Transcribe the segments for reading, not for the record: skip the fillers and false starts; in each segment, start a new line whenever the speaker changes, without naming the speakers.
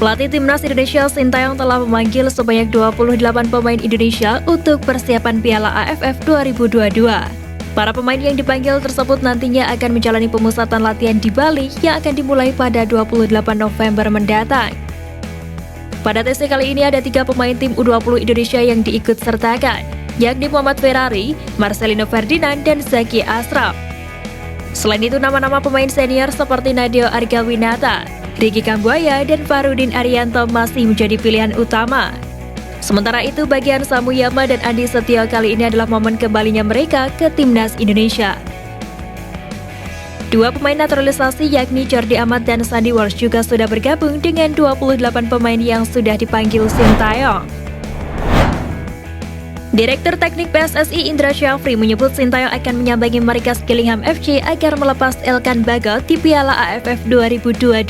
Pelatih Timnas Indonesia Sintayong telah memanggil sebanyak 28 pemain Indonesia untuk persiapan Piala AFF 2022. Para pemain yang dipanggil tersebut nantinya akan menjalani pemusatan latihan di Bali yang akan dimulai pada 28 November mendatang. Pada tes kali ini ada 3 pemain tim U20 Indonesia yang diikut sertakan, yakni Muhammad Ferrari, Marcelino Ferdinand, dan Zaki Ashraf. Selain itu, nama-nama pemain senior seperti Nadeo Argawinata, Ricky Kambuaya, dan Farudin Arianto masih menjadi pilihan utama. Sementara itu, bagian Samuyama dan Andi Setio kali ini adalah momen kembalinya mereka ke Timnas Indonesia. 2 pemain naturalisasi yakni Jordi Amat dan Sandy Walsh juga sudah bergabung dengan 28 pemain yang sudah dipanggil Sintayong. Direktur Teknik PSSI Indra Syafri menyebut Sintayong akan menyambangi markas Gillingham FC agar melepas Elkan Bagot di Piala AFF 2022.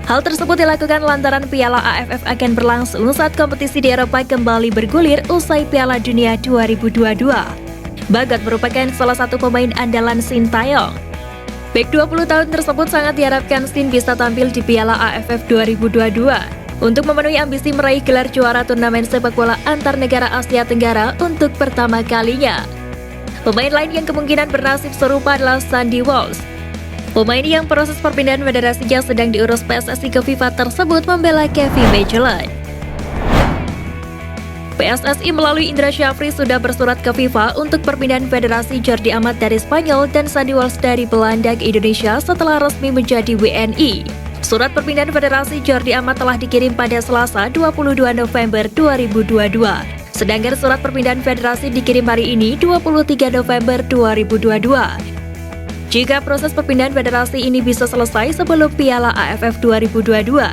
Hal tersebut dilakukan lantaran Piala AFF akan berlangsung saat kompetisi di Eropa kembali bergulir usai Piala Dunia 2022. Bagot merupakan salah satu pemain andalan Sintayong. Bek 20 tahun tersebut sangat diharapkan Sin bisa tampil di Piala AFF 2022 untuk memenuhi ambisi meraih gelar juara turnamen sepak bola antar negara Asia Tenggara untuk pertama kalinya. Pemain lain yang kemungkinan bernasib serupa adalah Sandy Walsh. Pemain yang proses perpindahan federasinya sedang diurus PSSI ke FIFA tersebut membela Kevin Mechelen. PSSI melalui Indra Syafri sudah bersurat ke FIFA untuk perpindahan federasi Jordi Amat dari Spanyol dan Sandy Walsh dari Belanda ke Indonesia setelah resmi menjadi WNI. Surat perpindahan federasi Jordi Amat telah dikirim pada Selasa 22 November 2022. Sedangkan surat perpindahan federasi dikirim hari ini 23 November 2022. Jika proses perpindahan federasi ini bisa selesai sebelum Piala AFF 2022,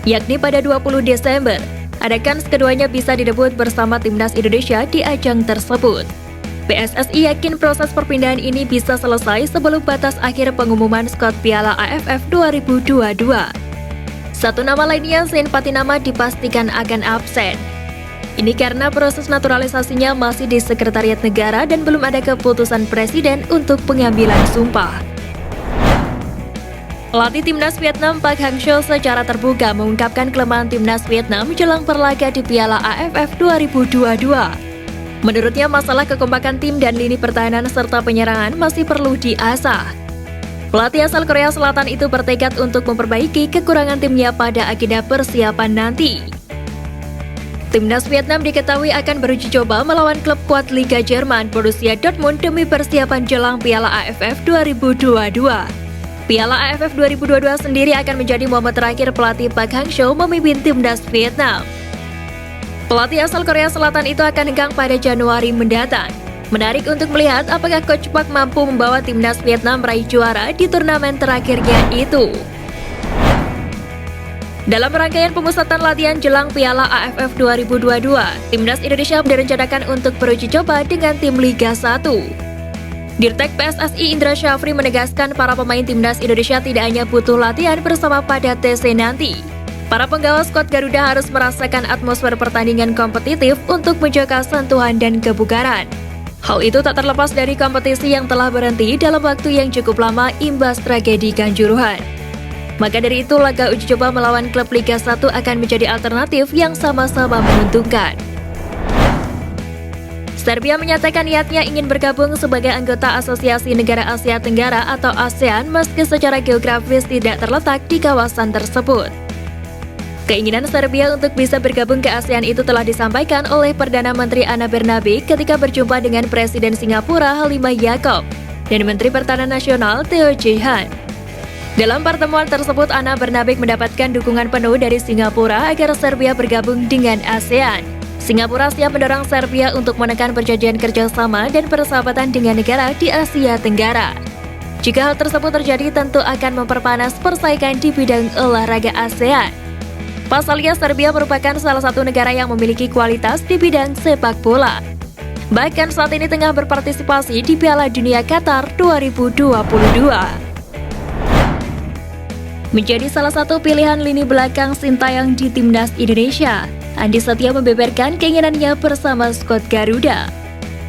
yakni pada 20 Desember, ada kans keduanya bisa didebut bersama Timnas Indonesia di ajang tersebut. PSSI yakin proses perpindahan ini bisa selesai sebelum batas akhir pengumuman skuad Piala AFF 2022. Satu nama lainnya, Zain Patinama, dipastikan akan absen. Ini karena proses naturalisasinya masih di Sekretariat Negara dan belum ada keputusan Presiden untuk pengambilan sumpah. Pelatih Timnas Vietnam Park Hang-seo secara terbuka mengungkapkan kelemahan Timnas Vietnam jelang berlaga di Piala AFF 2022. Menurutnya, masalah kekompakan tim dan lini pertahanan serta penyerangan masih perlu diasah. Pelatih asal Korea Selatan itu bertekad untuk memperbaiki kekurangan timnya pada agenda persiapan nanti. Timnas Vietnam diketahui akan beruji coba melawan klub kuat Liga Jerman Borussia Dortmund demi persiapan jelang Piala AFF 2022. Piala AFF 2022 sendiri akan menjadi momen terakhir pelatih Park Hang-seo memimpin Timnas Vietnam. Pelatih asal Korea Selatan itu akan hengkang pada Januari mendatang. Menarik untuk melihat apakah Coach Park mampu membawa Timnas Vietnam meraih juara di turnamen terakhirnya itu. Dalam rangkaian pemusatan latihan jelang Piala AFF 2022, Timnas Indonesia direncanakan untuk beruji coba dengan tim Liga 1. Dirtek PSSI Indra Syafri menegaskan para pemain Timnas Indonesia tidak hanya butuh latihan bersama pada TC nanti. Para penggawa skuad Garuda harus merasakan atmosfer pertandingan kompetitif untuk menjaga sentuhan dan kebugaran. Hal itu tak terlepas dari kompetisi yang telah berhenti dalam waktu yang cukup lama imbas tragedi Kanjuruhan. Maka dari itu, laga uji coba melawan klub Liga 1 akan menjadi alternatif yang sama-sama menguntungkan. Serbia menyatakan niatnya ingin bergabung sebagai anggota Asosiasi Negara Asia Tenggara atau ASEAN meski secara geografis tidak terletak di kawasan tersebut. Keinginan Serbia untuk bisa bergabung ke ASEAN itu telah disampaikan oleh Perdana Menteri Ana Bernabe ketika berjumpa dengan Presiden Singapura Halimah Yacob dan Menteri Pertahanan Nasional Theo Chee Han. Dalam pertemuan tersebut, Ana Bernabe mendapatkan dukungan penuh dari Singapura agar Serbia bergabung dengan ASEAN. Singapura siap mendorong Serbia untuk menekan perjanjian kerjasama dan persahabatan dengan negara di Asia Tenggara. Jika hal tersebut terjadi, tentu akan memperpanas persaingan di bidang olahraga ASEAN. Pasalnya, Serbia merupakan salah satu negara yang memiliki kualitas di bidang sepak bola. Bahkan saat ini tengah berpartisipasi di Piala Dunia Qatar 2022. Menjadi salah satu pilihan lini belakang Sintayong di Timnas Indonesia, Andi Setio membeberkan keinginannya bersama skuad Garuda.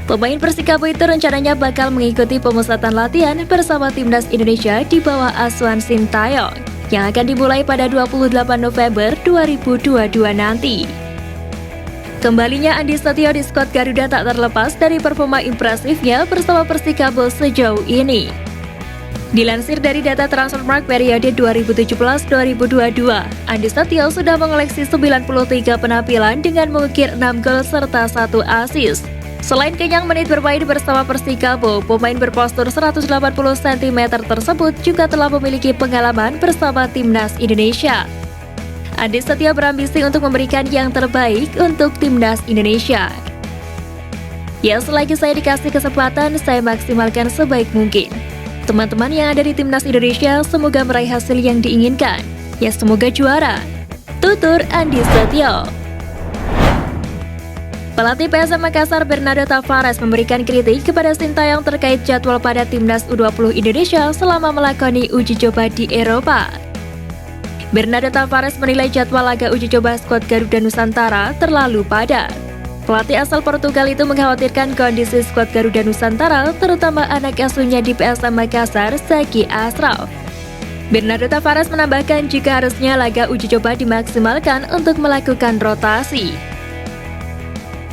Pemain Persikabo itu rencananya bakal mengikuti pemusatan latihan bersama Timnas Indonesia di bawah asuhan Sintayong. yang akan dimulai pada 28 November 2022 nanti. Kembalinya Andi Setio di skuad Garuda tak terlepas dari performa impresifnya bersama Persikabo sejauh ini. Dilansir dari data Transfermarkt periode 2017-2022, Andi Setio sudah mengoleksi 93 penampilan dengan mengukir 6 gol serta 1 assist. Selain kenyang menit bermain bersama Persikabo, pemain berpostur 180 cm tersebut juga telah memiliki pengalaman bersama Timnas Indonesia. Andi Setio berambisi untuk memberikan yang terbaik untuk Timnas Indonesia. Ya, selagi saya dikasih kesempatan, saya maksimalkan sebaik mungkin. Teman-teman yang ada di Timnas Indonesia semoga meraih hasil yang diinginkan. Ya, semoga juara. Tutur Andi Setio. Pelatih PSM Makassar Bernardo Tavares memberikan kritik kepada Sintayong terkait jadwal pada Timnas U20 Indonesia selama melakoni uji coba di Eropa. Bernardo Tavares menilai jadwal laga uji coba skuad Garuda Nusantara terlalu padat. Pelatih asal Portugal itu mengkhawatirkan kondisi skuad Garuda Nusantara, terutama anak asuhnya di PSM Makassar, Zaki Ashraf. Bernardo Tavares menambahkan jika harusnya laga uji coba dimaksimalkan untuk melakukan rotasi.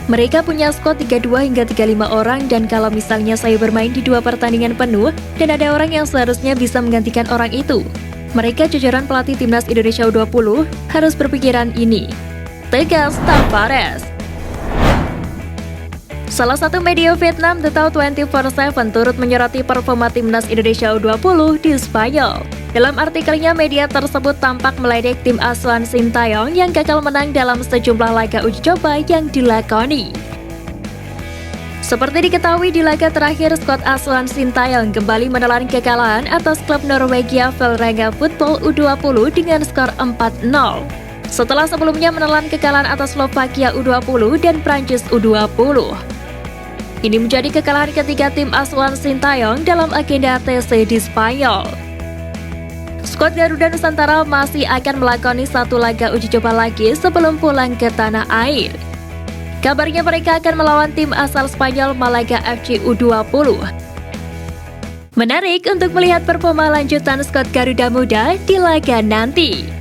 Mereka punya skor 32 hingga 35 orang dan kalau misalnya saya bermain di 2 pertandingan penuh dan ada orang yang seharusnya bisa menggantikan orang itu, mereka jajaran pelatih Timnas Indonesia U20 harus berpikiran ini. Tegas Tavares. Salah satu media Vietnam, The Tao 24/7 turut menyoroti performa Timnas Indonesia U20 di Spanyol. Dalam artikelnya, media tersebut tampak meledek tim asuhan Sintayong yang gagal menang dalam sejumlah laga uji coba yang dilakoni. Seperti diketahui di laga terakhir, skuad asuhan Sintayong kembali menelan kekalahan atas klub Norwegia Vålerenga Football U20 dengan skor 4-0. Setelah sebelumnya menelan kekalahan atas Slovakia U20 dan Prancis U20. Ini menjadi kekalahan ketiga tim asuhan Sintayong dalam agenda TC di Spanyol. Skuad Garuda Nusantara masih akan melakoni 1 laga uji coba lagi sebelum pulang ke tanah air. Kabarnya mereka akan melawan tim asal Spanyol Malaga FC U20. Menarik untuk melihat performa lanjutan skuad Garuda Muda di laga nanti.